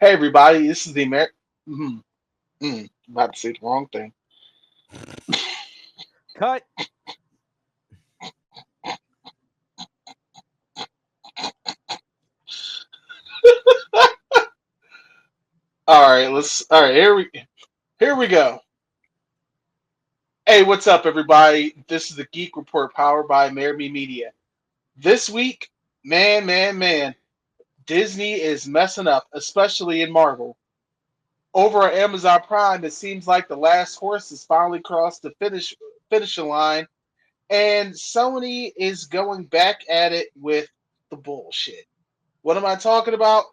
Hey everybody, this is the about to say the wrong thing. Cut. All right, here we go. Hey, what's up everybody? This is the Geek Report powered by Amerime Media. This week, man, Disney is messing up, especially in Marvel. Over at Amazon Prime, it seems like the last horse has finally crossed the finishing line, and Sony is going back at it with the bullshit. What am I talking about?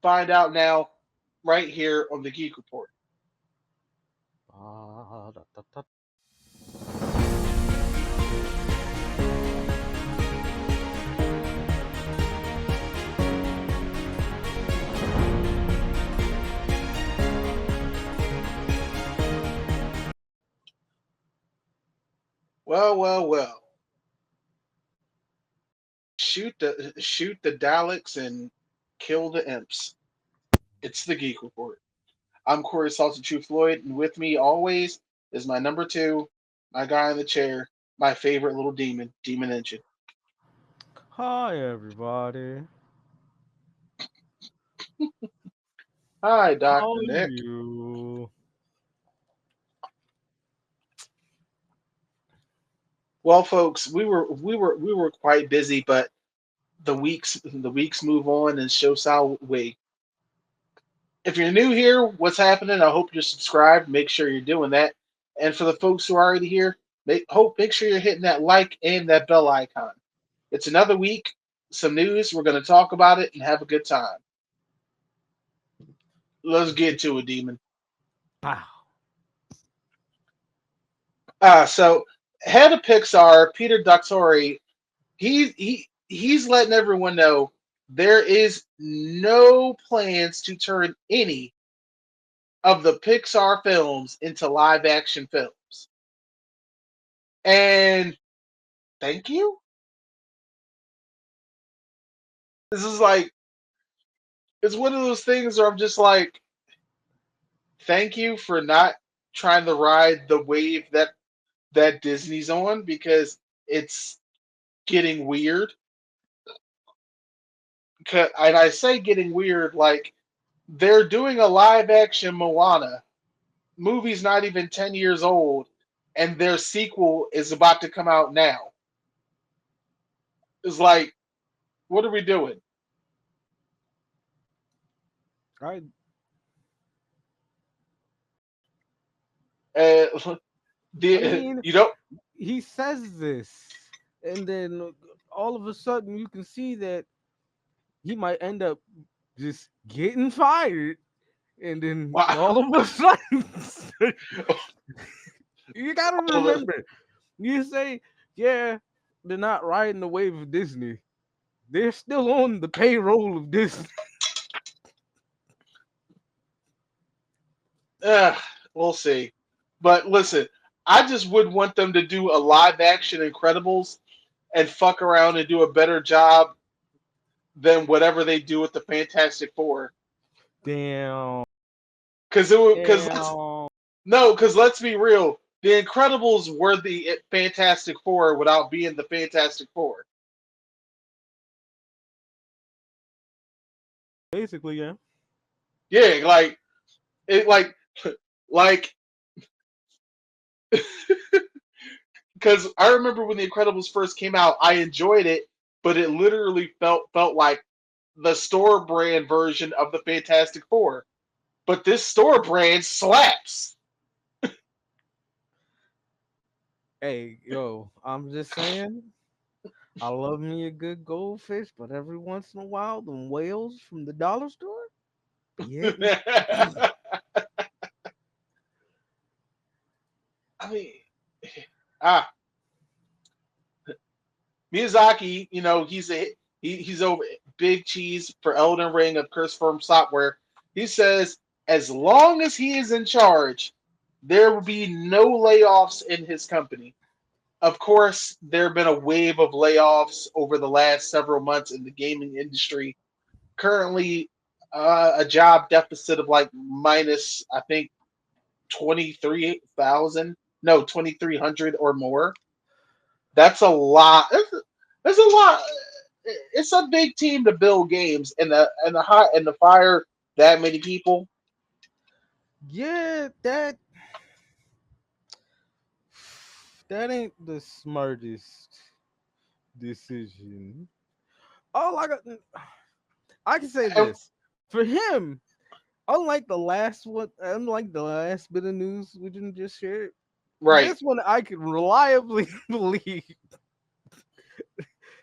Find out now, right here on the Geek Report. Well. Shoot the Daleks and kill the imps. It's the Geek Report. I'm Corey Salty Truth Floyd, and with me always is my number two, my guy in the chair, my favorite little demon, Demon Engine. Hi, everybody. Hi, How Doctor are Nick. you? Well, folks, we were quite busy, but the weeks move on and show how we. If you're new here, what's happening? I hope you're subscribed. Make sure you're doing that. And for the folks who are already here, make sure you're hitting that like and that bell icon. It's another week, some news. We're going to talk about it and have a good time. Let's get to it, Demon. Wow. So head of Pixar, Peter Doctori, he's letting everyone know there is no plans to turn any of the Pixar films into live action films. And thank you. This is like it's one of those things where I'm just like, thank you for not trying to ride the wave that Disney's on because it's getting weird. And I say getting weird like they're doing a live action Moana. Movie's not even 10 years old, and their sequel is about to come out now. It's like, what are we doing? I Uh, I mean, you don't. he says this, and then all of a sudden you can see that he might end up just getting fired, and then Wow. all of a sudden you gotta remember, you say, yeah, they're not riding the wave of Disney. They're still on the payroll of Disney. Uh, we'll see. But listen, I just would want them to do a live action Incredibles and fuck around and do a better job than whatever they do with the Fantastic Four. Damn. Because Damn. let's be real, the Incredibles were the Fantastic Four without being the Fantastic Four. Basically, yeah. Yeah, like like because I remember when the Incredibles first came out, I enjoyed it, but it literally felt like the store brand version of the Fantastic Four. But this store brand slaps. Hey, yo, I'm just saying, I love me a good goldfish, but every once in a while, them whales from the dollar store be hitting. I mean, ah, Miyazaki, he's over Big Cheese for Elden Ring of Curse Firm Software. He says as long as he is in charge, there will be no layoffs in his company. Of course, there have been a wave of layoffs over the last several months in the gaming industry. Currently, a job deficit of like minus, I think 23,000, no 2,300 or more. That's a lot. That's a lot. It's a big team to build games and the fire that many people. Yeah, that ain't the smartest decision. All I can say And, this for him. Unlike the last bit of news we didn't just share, right. this one I can reliably believe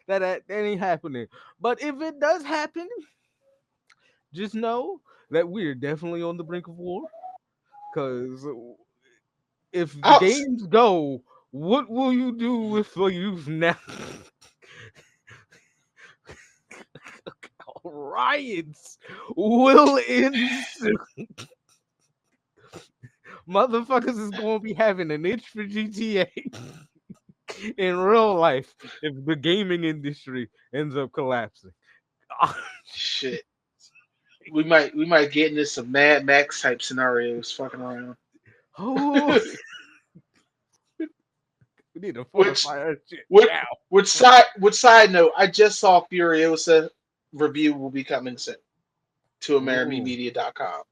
that ain't happening. But if it does happen, just know that we're definitely on the brink of war. Because if the Outs- games go, what will you do with the youth now? Riots will ensue. Motherfuckers is gonna be having an itch for GTA in real life if the gaming industry ends up collapsing. Shit. We might get into some Mad Max type scenarios fucking around. Oh, we need to which fortify our shit which now. which side note, I just saw Furiosa review will be coming soon to Ooh, AmerimeMedia.com.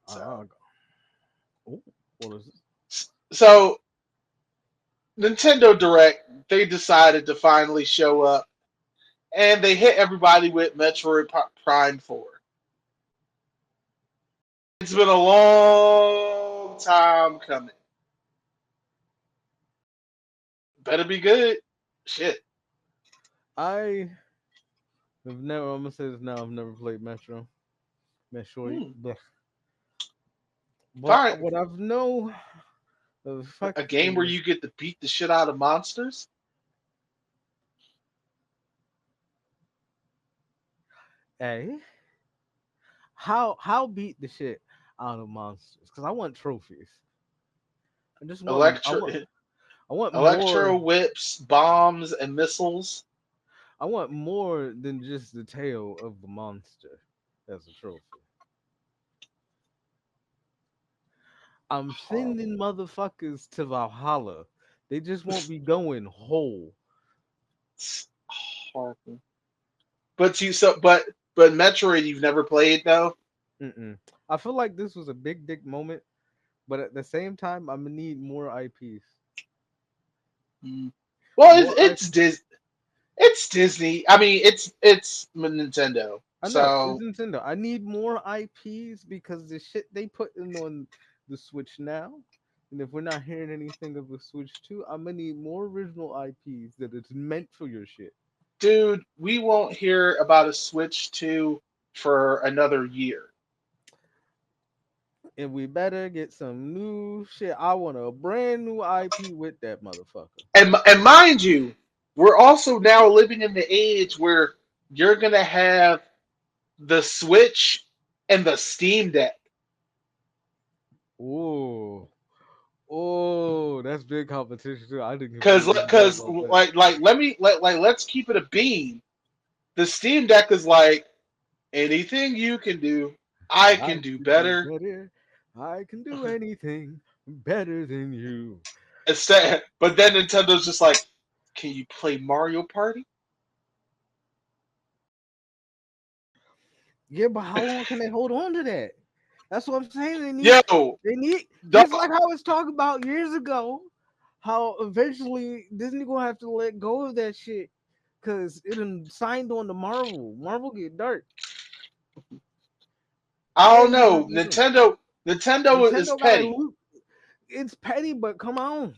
So uh, ooh, what is it? so Nintendo Direct, they decided to finally show up and they hit everybody with Metroid Prime 4. It's been a long time coming. Better be good. Shit. I have never. I'm gonna say this now. I've never played Metroid, Hmm. but Fine. what I've know of A game where fucking you get to beat the shit out of monsters? a how beat the shit out of monsters? Because I want trophies. I just want. I Electro want. I want electro more. whips, bombs, and missiles. I want more than just the tail of the monster as a trophy. I'm Horrible. sending motherfuckers to Valhalla. They just won't be going whole. It's horrible. But Metroid you've never played though? Mm-mm. I feel like this was a big dick moment, but at the same time, I'm gonna need more IPs. Mm. Well, More IP. it's Disney. I mean, it's Nintendo. I know it's So, Nintendo. I need more IPs because the shit they putting on the Switch now, and if we're not hearing anything of the Switch 2, I'm gonna need more original IPs that it's meant for your shit. dude, we won't hear about a Switch 2 for another year. And we better get some new shit. I want a brand new IP with that motherfucker. And mind you, we're also now living in the age where you're gonna have the Switch and the Steam Deck. Oh, oh, that's big competition too. I didn't Cause, completely know cause about that. let's keep it a beam. The Steam Deck is like anything you can do, I I can do can do better. better. I can do anything better than you. Instead, but then Nintendo's just like, can you play Mario Party? Yeah, but how long can they hold on to that? That's what I'm saying. Yo, They need dog, just like I was talking about years ago. How eventually Disney gonna have to let go of that shit because it done signed on to Marvel. Marvel get dark. I They don't ain't gonna know. have to do. Nintendo is Nintendo gotta petty. loot. It's petty, but come on,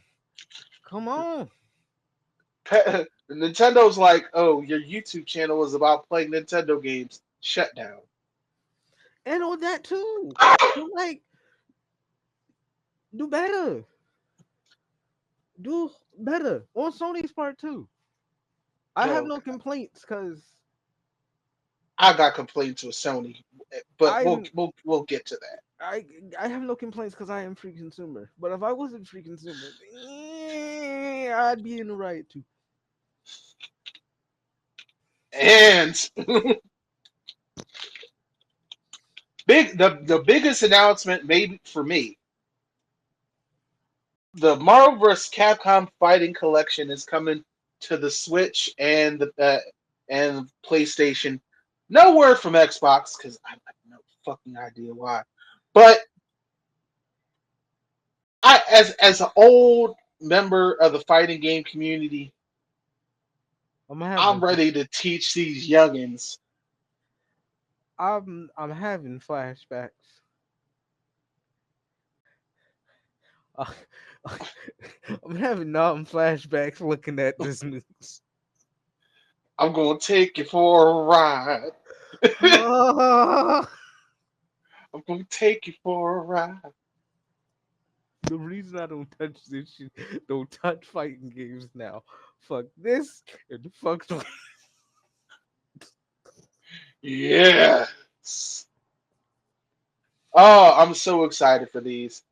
Nintendo's like, oh, your YouTube channel is about playing Nintendo games. Shut down. and on that too. But like, do better, do better on Sony's part too. I have Yo, no complaints because I got complaints with Sony, but we'll I'm we'll get to that. I I have no complaints because I am free consumer. But if I wasn't free consumer, I'd be in the riot too. And The biggest announcement, maybe for me, the Marvel vs. Capcom Fighting Collection is coming to the Switch and PlayStation. No word from Xbox because I have no fucking idea why. But as an old member of the fighting game community, I'm I'm having ready to teach these youngins. I'm having flashbacks. Uh, I'm having flashbacks looking at this news. I'm gonna take you for a ride. Ah, I'm gonna take you for a ride. the reason I don't touch this shit, don't touch fighting games now. Fuck this and fuck the Yes. Oh, I'm so excited for these.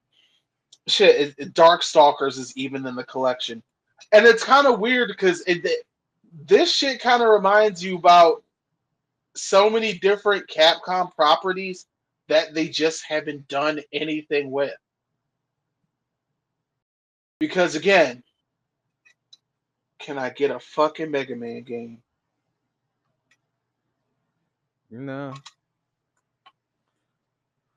Shit, Dark Stalkers is even in the collection, and it's kind of weird because this shit kind of reminds you about so many different Capcom properties that they just haven't done anything with. Because again, can I get a fucking Mega Man game? no.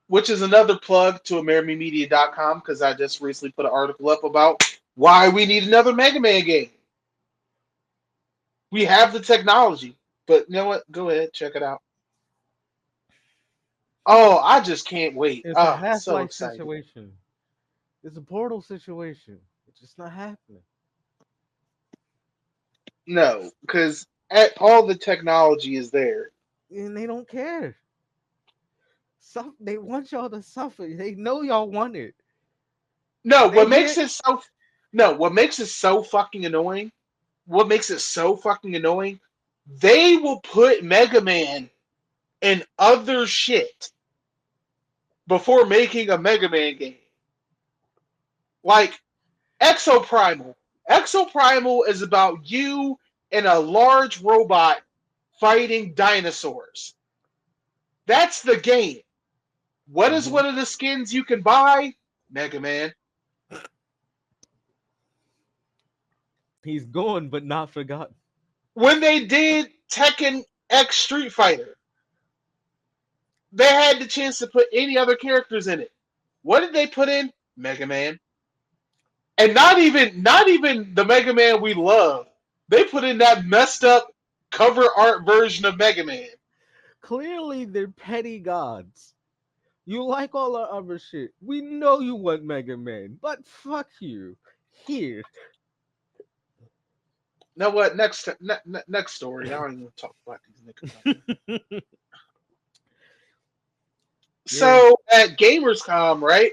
Which is another plug to AmerimeMedia.com because I just recently put an article up about why we need another Mega Man game. We have the technology, but you know what? Go ahead, check it out. Oh, I just can't wait. It's a Ah, so Half-Life excited. situation. It's a Portal situation. It's just not happening. No, because all the technology is there. And they don't care. They want y'all to suffer. They know y'all want it. No, They what makes get it so no, what makes it so fucking annoying? What makes it so fucking annoying? They will put Mega Man in other shit before making a Mega Man game. Like Exoprimal. Exoprimal is about you and a large robot fighting dinosaurs. That's the game. What is Mhm. one of the skins you can buy? Mega Man. He's gone but not forgotten. When they did Tekken X Street Fighter, they had the chance to put any other characters in it. What did they put in? Mega Man. And not even the Mega Man we love. They put in that messed up cover art version of Mega Man. Clearly, they're petty gods. You like all our other shit. We know you want Mega Man, but fuck you. Here. Now what? Next story. I don't even talk about these niggas no more. Yeah. So at Gamescom, right?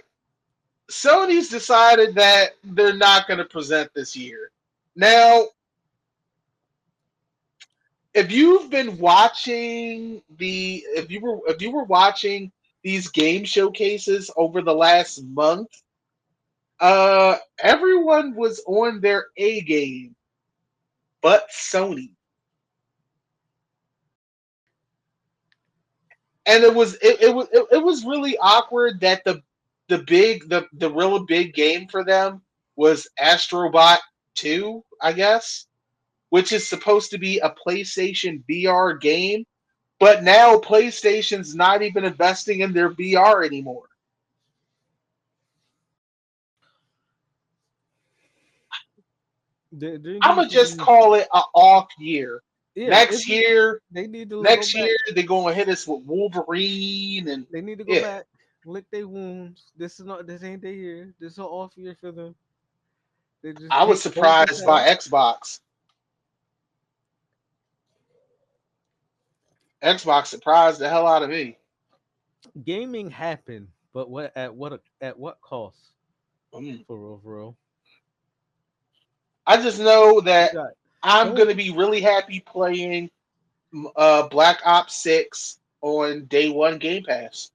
Sony's decided that they're not going to present this year. Now, if you've been watching if you were watching these game showcases over the last month, everyone was on their A game, but Sony, and it was really awkward that the real big game for them was Astrobot 2, I guess, which is supposed to be a PlayStation VR game, but now PlayStation's not even investing in their VR anymore. They I'm need gonna to just be. call it an off year. Yeah, Next year, they need to go next back. year they're gonna hit us with Wolverine and They need to go yeah. back, lick their wounds. This ain't their year. This is an off year for them. They just I was take focus surprised by out. Xbox. Xbox surprised the hell out of me. Gaming happened, but at what cost? Mm. For real. I just know You that got I'm gonna Sony be really happy playing Black Ops 6 on day one Game Pass.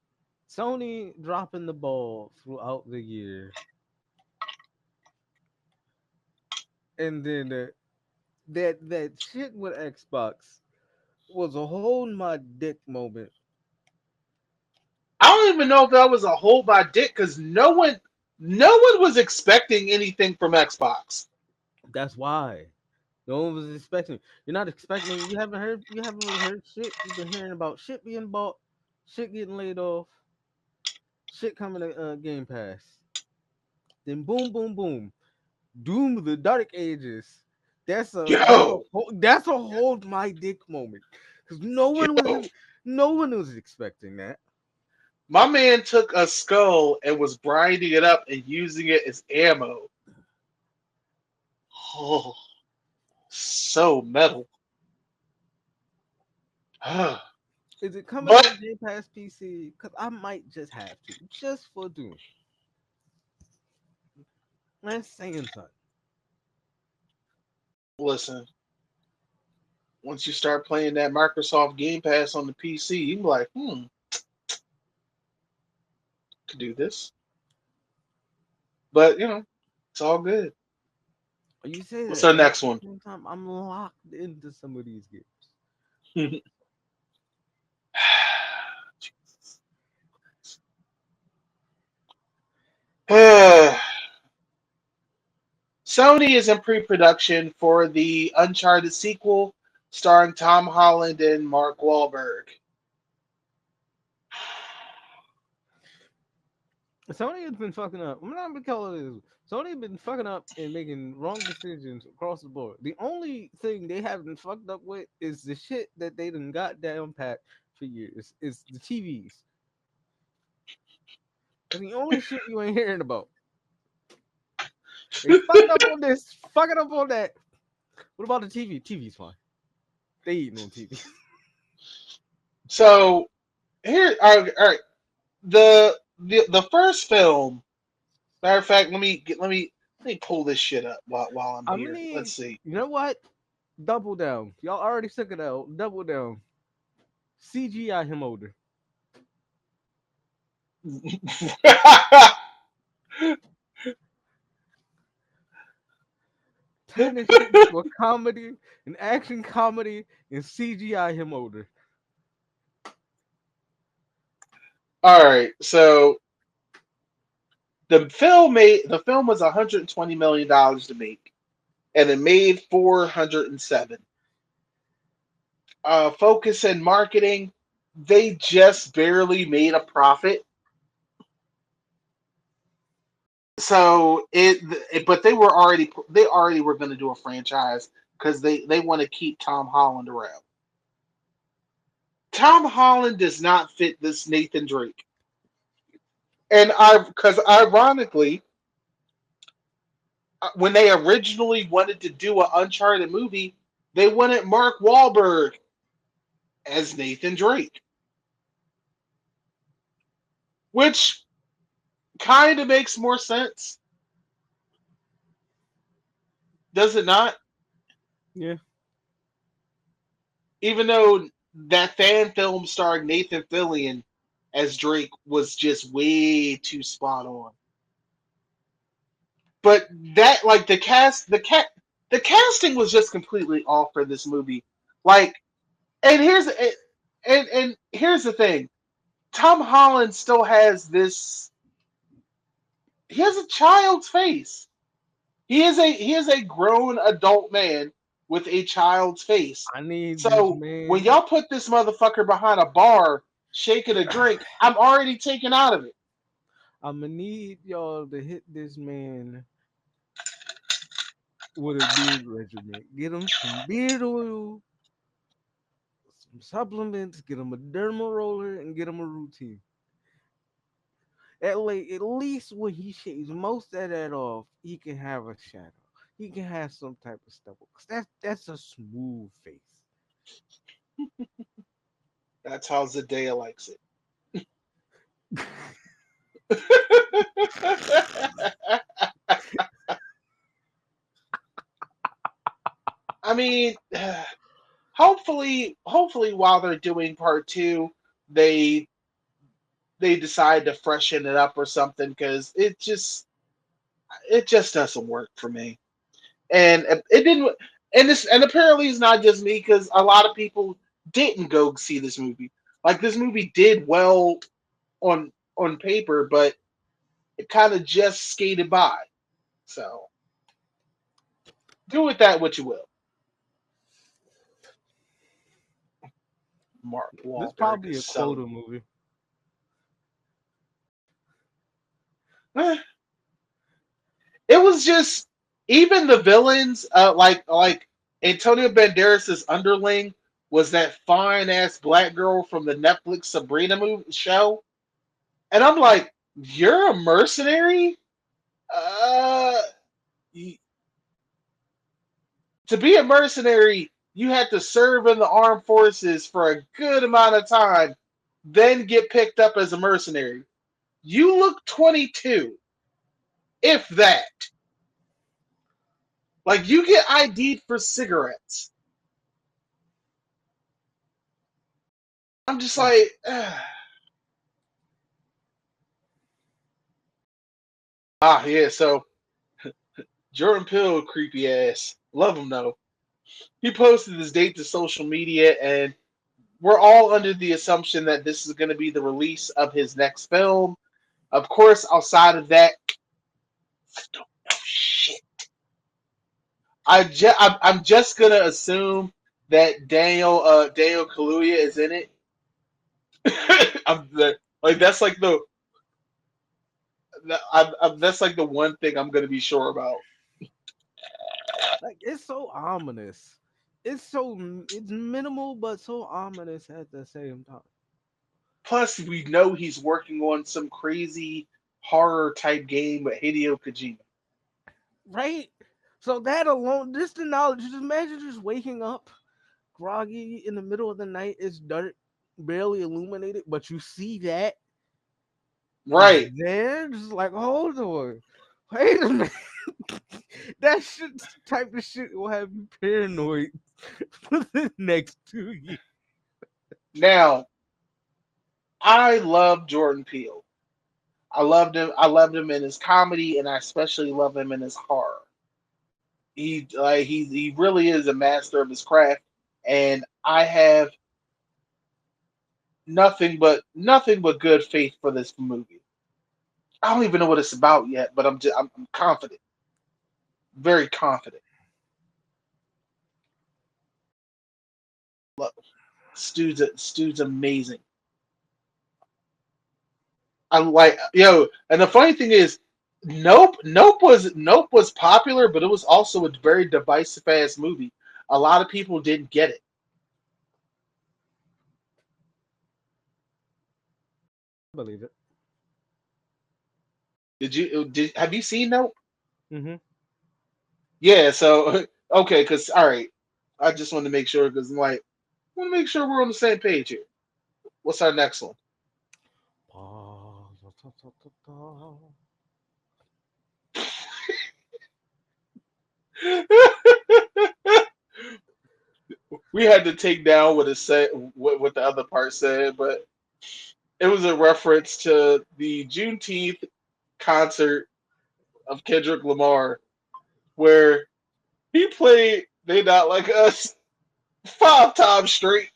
Sony dropping the ball throughout the year, and then that shit with Xbox was a hold my dick moment. I don't even know if that was a hold by dick because no one was expecting anything from Xbox. That's why no one was expecting. You're not expecting. You haven't heard. You haven't really heard shit. You've been hearing about shit being bought, shit getting laid off, shit coming to Game Pass. Then boom, boom, boom. Doom of the Dark Ages. Yo, That's a hold my dick moment because yo, no one was expecting that. my man took a skull and was grinding it up and using it as ammo. Oh, so metal. Is it coming But on Game Pass PC? Because I might just have to, just for Doom. That's saying something. listen, once you start playing that Microsoft Game Pass on the PC, you be like, could do this. But it's all good. You say What's that, our but at next the one? same time, I'm locked into some of these games. Sony is in pre-production for the Uncharted sequel starring Tom Holland and Mark Wahlberg. Sony has been fucking up. I'm not gonna call it this. Sony has been fucking up and making wrong decisions across the board. The only thing they haven't fucked up with is the shit that they done got down pat for years. It's the TVs. That's the only shit you ain't hearing about. They fucking up on this, fucking up on that. What about the TV? TV's fine. They eating on TV. So here, all right, the first film. Matter of fact, let me pull this shit up while I'm I'm gonna here. need. Let's see. You know what? Double down. Y'all already took it out. Double down. CGI him older. Turn this shit into a comedy, an action comedy, and CGI him older. All right, so the film was $120 million to make, and it made 407. Focus and marketing, they just barely made a profit. So but they already were going to do a franchise because they want to keep Tom Holland around. Tom Holland does not fit this Nathan Drake, and I because ironically, when they originally wanted to do an Uncharted movie, they wanted Mark Wahlberg as Nathan Drake, which kind of makes more sense, does it not? Yeah, Even though that fan film starring Nathan Fillion as Drake was just way too spot on. But that like the casting was just completely off for this movie. Like, and here's the thing. Tom Holland still has this. He has a child's face. He is a grown adult man with a child's face. I need this So when man. y'all put this motherfucker behind a bar shaking a drink, I'm already taken out of it. I'm gonna need y'all to hit this man with a beard regimen. Get him some beard oil, some supplements, get him a derma roller, and get him a routine. At least when he shaves most of that off, he can have a shadow. He can have some type of stubble. Cause that's a smooth face. That's how Zendaya likes it. I mean, hopefully, while they're doing part two, they they decide to freshen it up or something because it just doesn't work for me. And it didn't. And apparently it's not just me because a lot of people didn't go see this movie. Like this movie did well on paper, but it kind of just skated by. So do with that what you will. Mark This is Wahlberg probably is a so. quota movie. Eh, it was just even the villains, like Antonio Banderas' underling was that fine ass black girl from the Netflix Sabrina movie show, and I'm like, you're a mercenary. Uh, y- to be a mercenary, you had to serve in the armed forces for a good amount of time, then get picked up as a mercenary. You look 22, if that. Like you get ID'd for cigarettes. I'm just Oh, like, yeah. So Jordan Peele, creepy ass, love him though. He posted his date to social media, and we're all under the assumption that this is going to be the release of his next film. Of course, outside of that, I don't know shit. I'm just gonna assume that Daniel Kaluuya is in it. Like that's like that's like the one thing I'm gonna be sure about. like it's so ominous. It's minimal but so ominous at the same time. Plus, we know he's working on some crazy horror type game with Hideo Kojima. Right? So that alone, just the knowledge, just imagine just waking up groggy in the middle of the night, it's dark, barely illuminated, but you see that is Right there, just like hold on. Wait a minute. That shit type of shit will have you paranoid for the next 2 years. now, I love Jordan Peele. I loved him. I loved him in his comedy, and I especially love him in his horror. He really is a master of his craft, and I have nothing but good faith for this movie. I don't even know what it's about yet, but I'm confident, very confident. Look, Stu's amazing. I like and the funny thing is, Nope was popular, but it was also a very divisive ass movie. A lot of people didn't get it. I believe it. Did have you seen Nope? Mm-hmm. Yeah, so okay, because all right, I just wanted to make sure because I'm like, I want to make sure we're on the same page here. What's our next one? We had to take down what it said, what the other part said, but it was a reference to the Juneteenth concert of Kendrick Lamar, where he played "They Not Like Us" 5 times straight.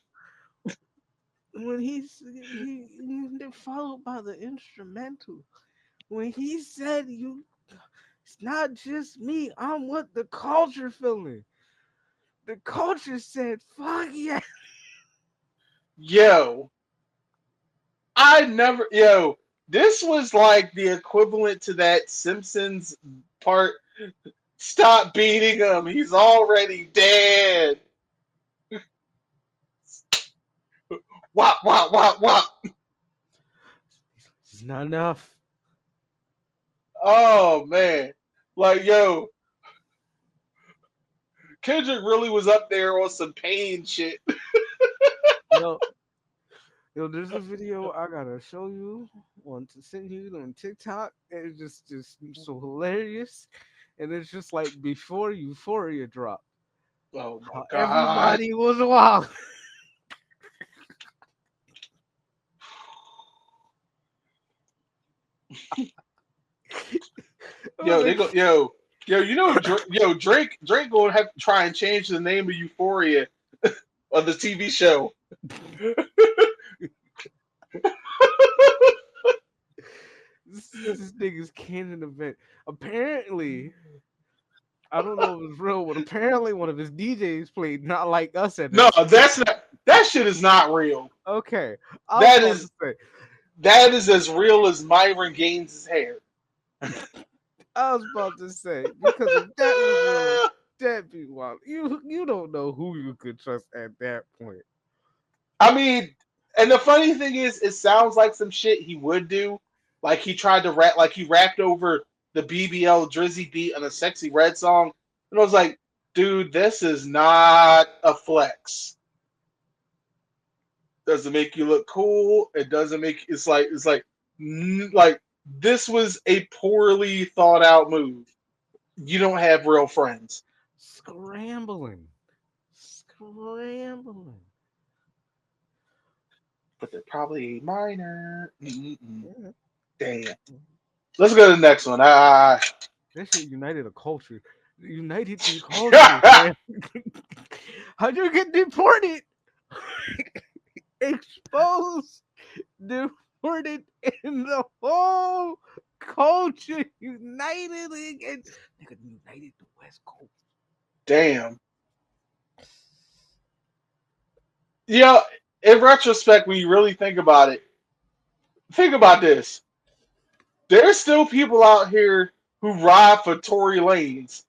When they followed by the instrumental. When he said you it's not just me, I'm what the culture feeling. The culture said, fuck yeah. Yo, I never, yo, this was like the equivalent to that Simpsons part. Stop beating him. He's already dead. Wop, wop, wop, wop. It's not enough. Oh, man. Like, yo, Kendrick really was up there on some pain shit. Yo, yo, there's a video I gotta show you on to send you on TikTok. And it's just so hilarious. And it's just like before Euphoria dropped. Oh, my How God. everybody was wild. It was Yo, they like go, Drake gonna have to try and change the name of Euphoria of the TV show. This nigga's canon event. Apparently, I don't know if it's real, but apparently one of his DJs played "Not Like Us" at No, his shit. that's not. That shit is not real. Okay, I was That about to is say, that is as real as Myron Gaines' hair. because if that was real, that'd be wild. You don't know who you could trust at that point. I mean, and the funny thing is, it sounds like some shit he would do. Like he tried to rap, like he rapped over the BBL Drizzy beat on a Sexy Red song, and I was like, dude, this is not a flex. Doesn't make you look cool. It doesn't make like this was a poorly thought out move. You don't have real friends, Scrambling, scrambling. but they're probably a minor. Yeah. Damn. Let's go to the next one. That shit united a culture. United the culture, man. How'd you get deported? Exposed, deported, in the whole culture united again. Nigga united the West Coast. damn. Yeah, in retrospect, when you really think about this. There's still people out here who ride for Tory Lanez.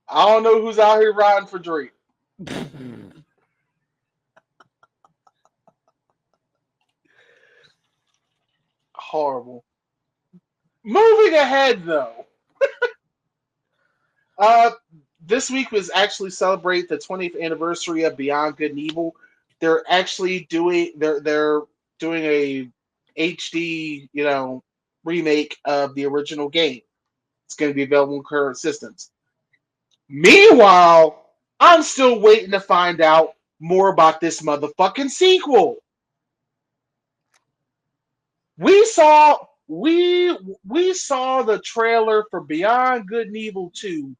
I don't know who's out here riding for Drake. Horrible. Moving ahead, though. Uh, this week was actually celebrate the 20th anniversary of Beyond Good and Evil. They're doing a HD remake of the original game. It's going to be available in current systems. Meanwhile, I'm still waiting to find out more about this motherfucking sequel. We saw the trailer for Beyond Good and Evil 2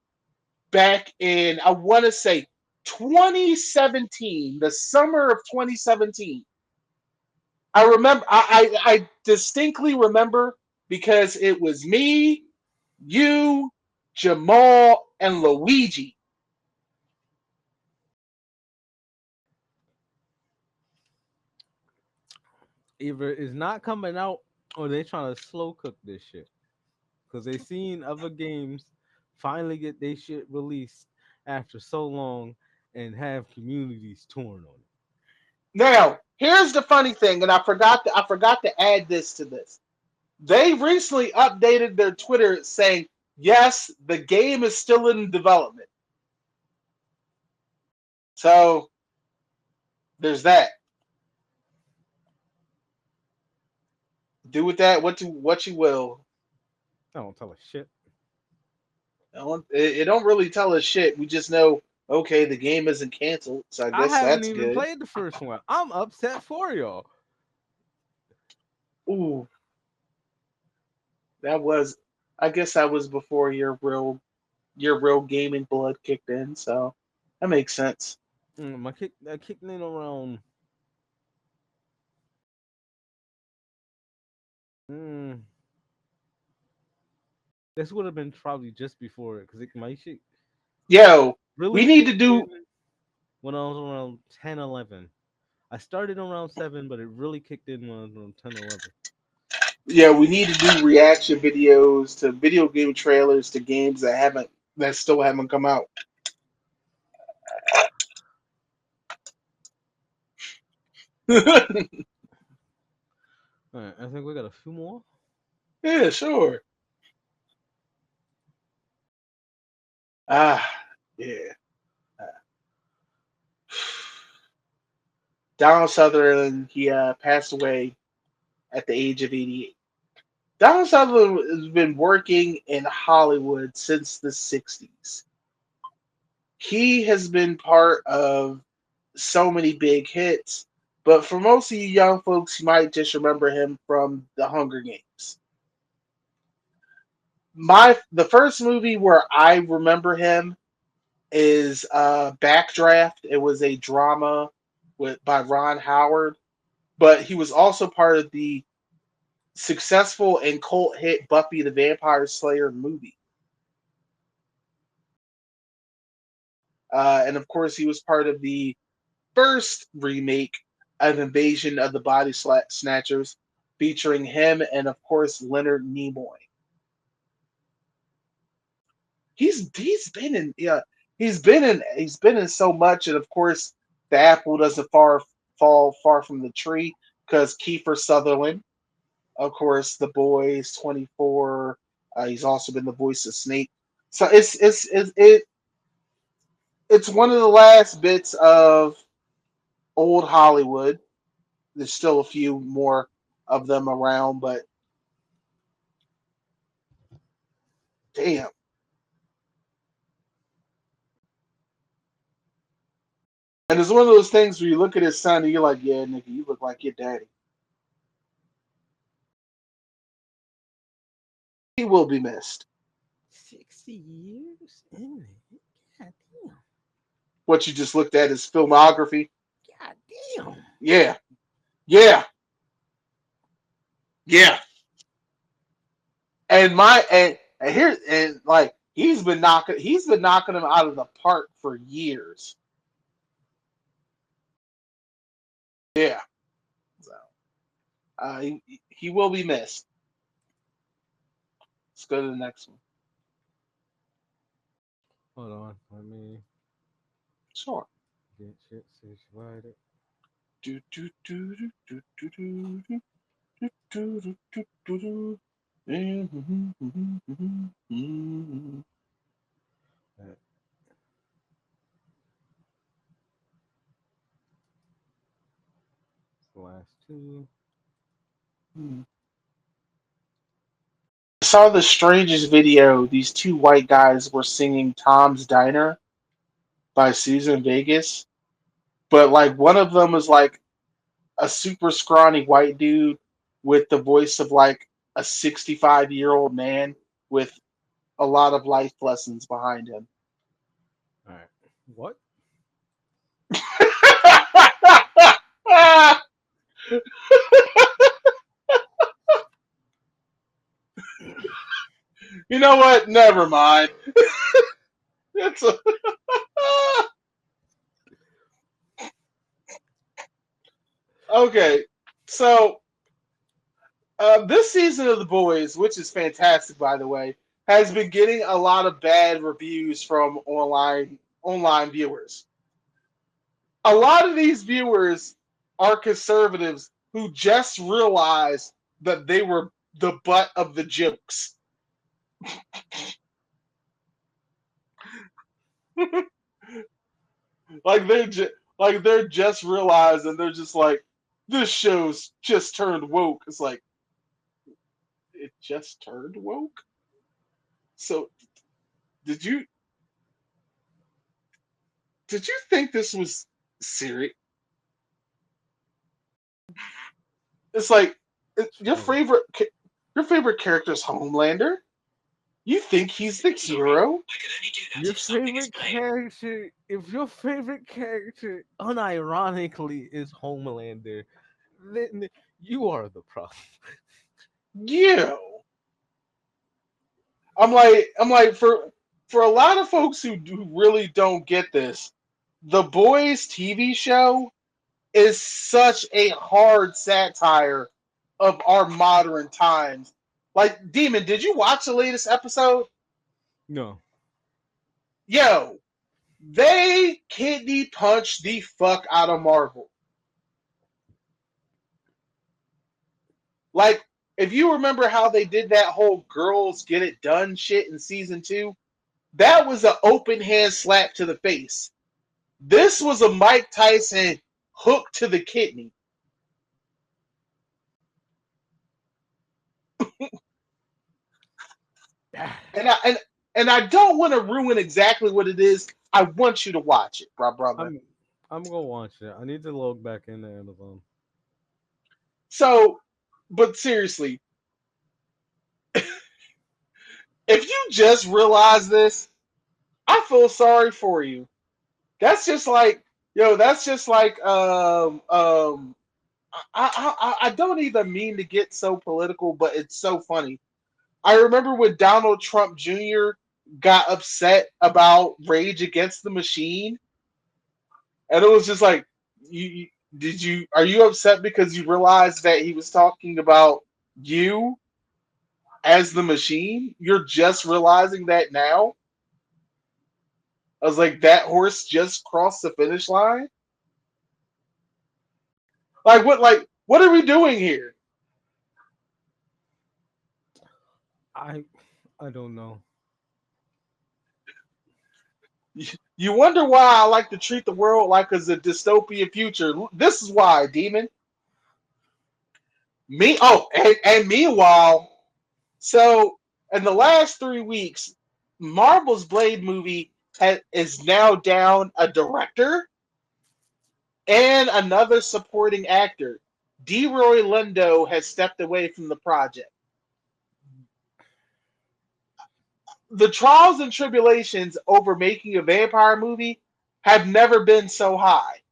back in I want to say 2017, the summer of 2017. I remember I distinctly remember because it was me, you, Jamal, and Luigi. Either it's not coming out or they trying to slow cook this shit. Because they seen other games finally get their shit released after so long and have communities torn on it. Now, here's the funny thing, and I forgot to add this to this. They recently updated their Twitter saying, yes, the game is still in development. So there's that. Do with that what you will. I don't tell a shit. It don't really tell us shit. We just know, okay, the game isn't canceled, so I I guess haven't that's even good. played the first one. I'm upset for y'all. Ooh, that was, I guess that was before your real gaming blood kicked in. So that makes sense. My kick that kicked in around. Mm, this would have been probably just before it because my shit Yo, really we need to kicked in do. when I was around 10, 11. I started around 7, but it really kicked in when I was around 10, 11. Yeah, we need to do reaction videos to video game trailers to games that still haven't come out. All right, I think we got a few more. Yeah, sure. Ah, yeah. Donald Sutherland, he passed away at the age of 88. Donald Sutherland has been working in Hollywood since the 60s. He has been part of so many big hits, but for most of you young folks, you might just remember him from The Hunger Games. The first movie where I remember him is Backdraft. It was a drama by Ron Howard, but he was also part of the successful and cult hit Buffy the Vampire Slayer movie. And of course, he was part of the first remake of Invasion of the Body Snatchers, featuring him and of course Leonard Nimoy. He's been in, yeah, he's been in so much, and of course the apple doesn't fall far from the tree because Kiefer Sutherland, of course, The Boys, 24. He's also been the voice of Snake. So it's one of the last bits of old Hollywood. There's still a few more of them around, but damn. And it's one of those things where you look at his son and you're like, yeah, nigga, you look like your daddy. He will be missed. 60 years in it. God damn. What you just looked at is filmography. God damn. Yeah, yeah, yeah. And here and like he's been knocking them out of the park for years. Yeah. So he will be missed. Let's go to the next one. Hold on. Let me Sure. get shit situated. Do do do do do do do do do do do do do. That's the last two. I saw the strangest video. These two white guys were singing Tom's Diner by Susan Vegas, but like one of them was like a super scrawny white dude with the voice of like a 65-year-old man with a lot of life lessons behind him. All right. What? You know what? Never mind. It's a okay. So this season of The Boys, which is fantastic by the way, has been getting a lot of bad reviews from online viewers. A lot of these viewers are conservatives who just realized that they were the butt of the jokes. like they're just realized and they're just like this show's just turned woke. It's like it just turned woke. So did you did you think this was serious? It's like your Struggle. favorite character is Homelander. You think he's the hero? Your favorite character, if your favorite character unironically is Homelander, then you are the problem. Yeah. I'm like for a lot of folks who really don't get this, the Boys TV show is such a hard satire of our modern times. Like Demon, did you watch the latest episode? No. Yo, they kidney punch the fuck out of Marvel. Like, if you remember how they did that whole girls get it done shit in season two, that was an open hand slap to the face. This was a Mike Tyson hook to the kidney. And I don't want to ruin exactly what it is. I want you to watch it, brother. I'm I'm gonna watch it. I need to log back into Amazon. So, but seriously, if you just realize this, I feel sorry for you. That's just like, yo, that's just like I don't even mean to get so political, but it's so funny. I remember when Donald Trump Jr. got upset about Rage Against the Machine, and it was just like, you did you are you upset because you realized that he was talking about you as the machine? You're just realizing that now. I was like, that horse just crossed the finish line. What are we doing here? I I don't know. You wonder why I like to treat the world like it's a dystopian future. This is why, demon. Me. Oh, and meanwhile, so in the last 3 weeks, Marvel's Blade movie is now down a director and another supporting actor. DeRoy Lindo has stepped away from the project. The trials and tribulations over making a vampire movie have never been so high.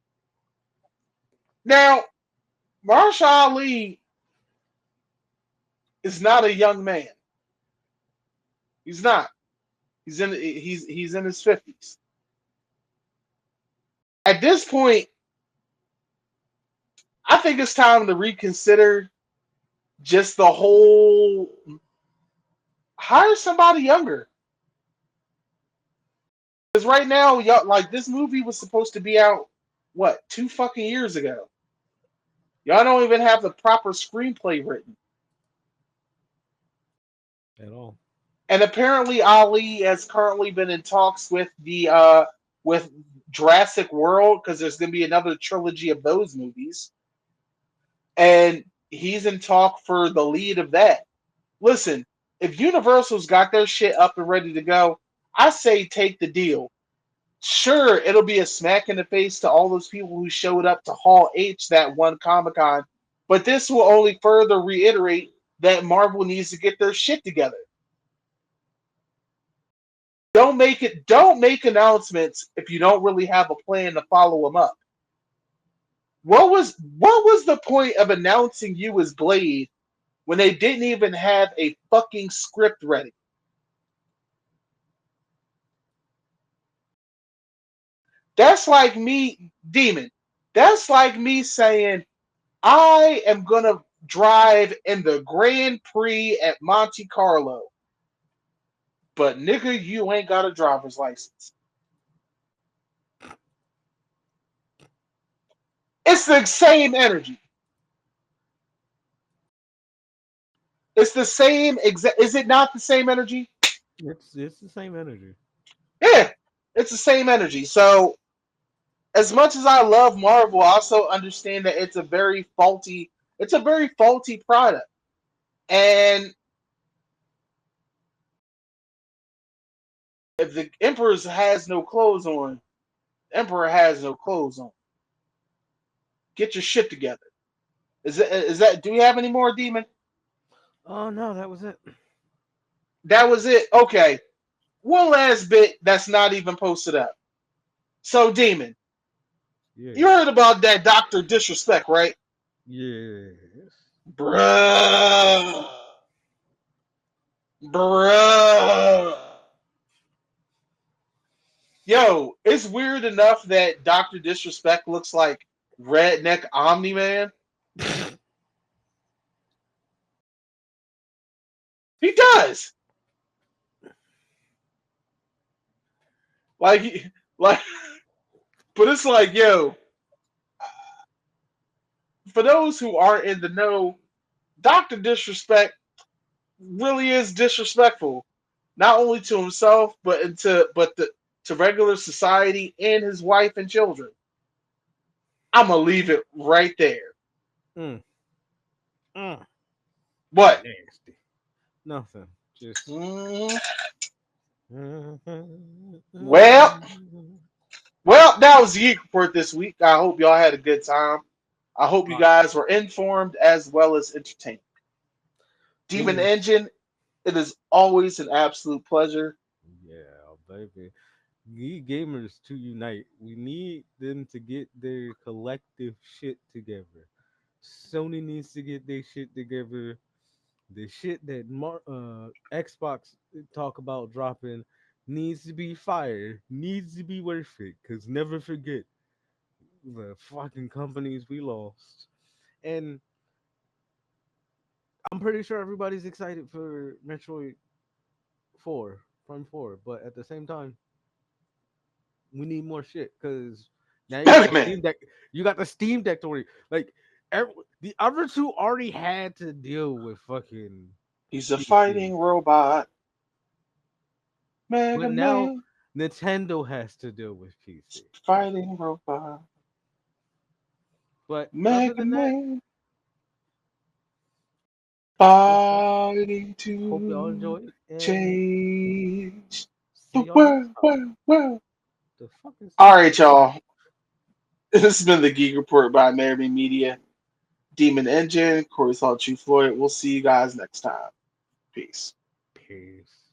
Now, Marsha Ali is not a young man. He's not. He's in his 50s. At this point, I think it's time to reconsider just the whole hire somebody younger. Because right now, y'all like this movie was supposed to be out what 2 fucking years ago. Y'all don't even have the proper screenplay written. At all. And apparently Ali has currently been in talks with the with Jurassic World because there's gonna be another trilogy of those movies. And he's in talk for the lead of that. Listen, if Universal's got their shit up and ready to go, I say take the deal. Sure, it'll be a smack in the face to all those people who showed up to Hall H that one Comic Con, but this will only further reiterate that Marvel needs to get their shit together. Don't make announcements if you don't really have a plan to follow them up. What was the point of announcing you as Blade when they didn't even have a fucking script ready? That's like me, Demon. That's like me saying I am gonna drive in the Grand Prix at Monte Carlo, but nigga, you ain't got a driver's license. It's the same energy. It's the same exact. Is it not the same energy? It's the same energy. Yeah, it's the same energy. So as much as I love Marvel, I also understand that it's a very faulty product. And if the Emperor has no clothes on, the Emperor has no clothes on. Get your shit together. Is that do we have any more, Demon? Oh no, that was it. That was it. Okay. One last bit that's not even posted up. So, Demon, you Yeah. heard about that Doctor Disrespect, right? Yes. Bruh. Bruh. Yo, it's weird enough that Doctor Disrespect looks like redneck Omni Man. He does. Like, like, but it's like, yo, for those who aren't in the know, Doctor Disrespect really is disrespectful, not only to himself, to regular society and his wife and children. I'm gonna leave it right there. Mm, mm. What? Nasty. Nothing. Just. Mm, Mm. well, that was the Geek Report this week. I hope y'all had a good time. I hope you guys were informed as well as entertained. Demon Gamers. Engine, it is always an absolute pleasure. Yeah, baby. Need gamers to unite. We need them to get their collective shit together Sony needs to get their shit together. The shit that Xbox talk about dropping needs to be fire. Needs to be worth it. Cause never forget the fucking companies we lost. And I'm pretty sure everybody's excited for Metroid 4, Prime 4, but at the same time, we need more shit because now you got the Man, Steam Deck. You got the Steam Deck already. Like the other two already had to deal with fucking he's a PC, fighting robot. but Mega now Man, Nintendo has to deal with PC. fighting robot. But other Mega than that, Man, hope y'all, fighting hope y'all to enjoyed and change see the y'all next world, time. world, world. The fuck is All this right, shit? y'all. This has been the Geek Report by Amerime Media. Demon Engine, Corey Saw Chief Floyd. We'll see you guys next time. Peace. Peace.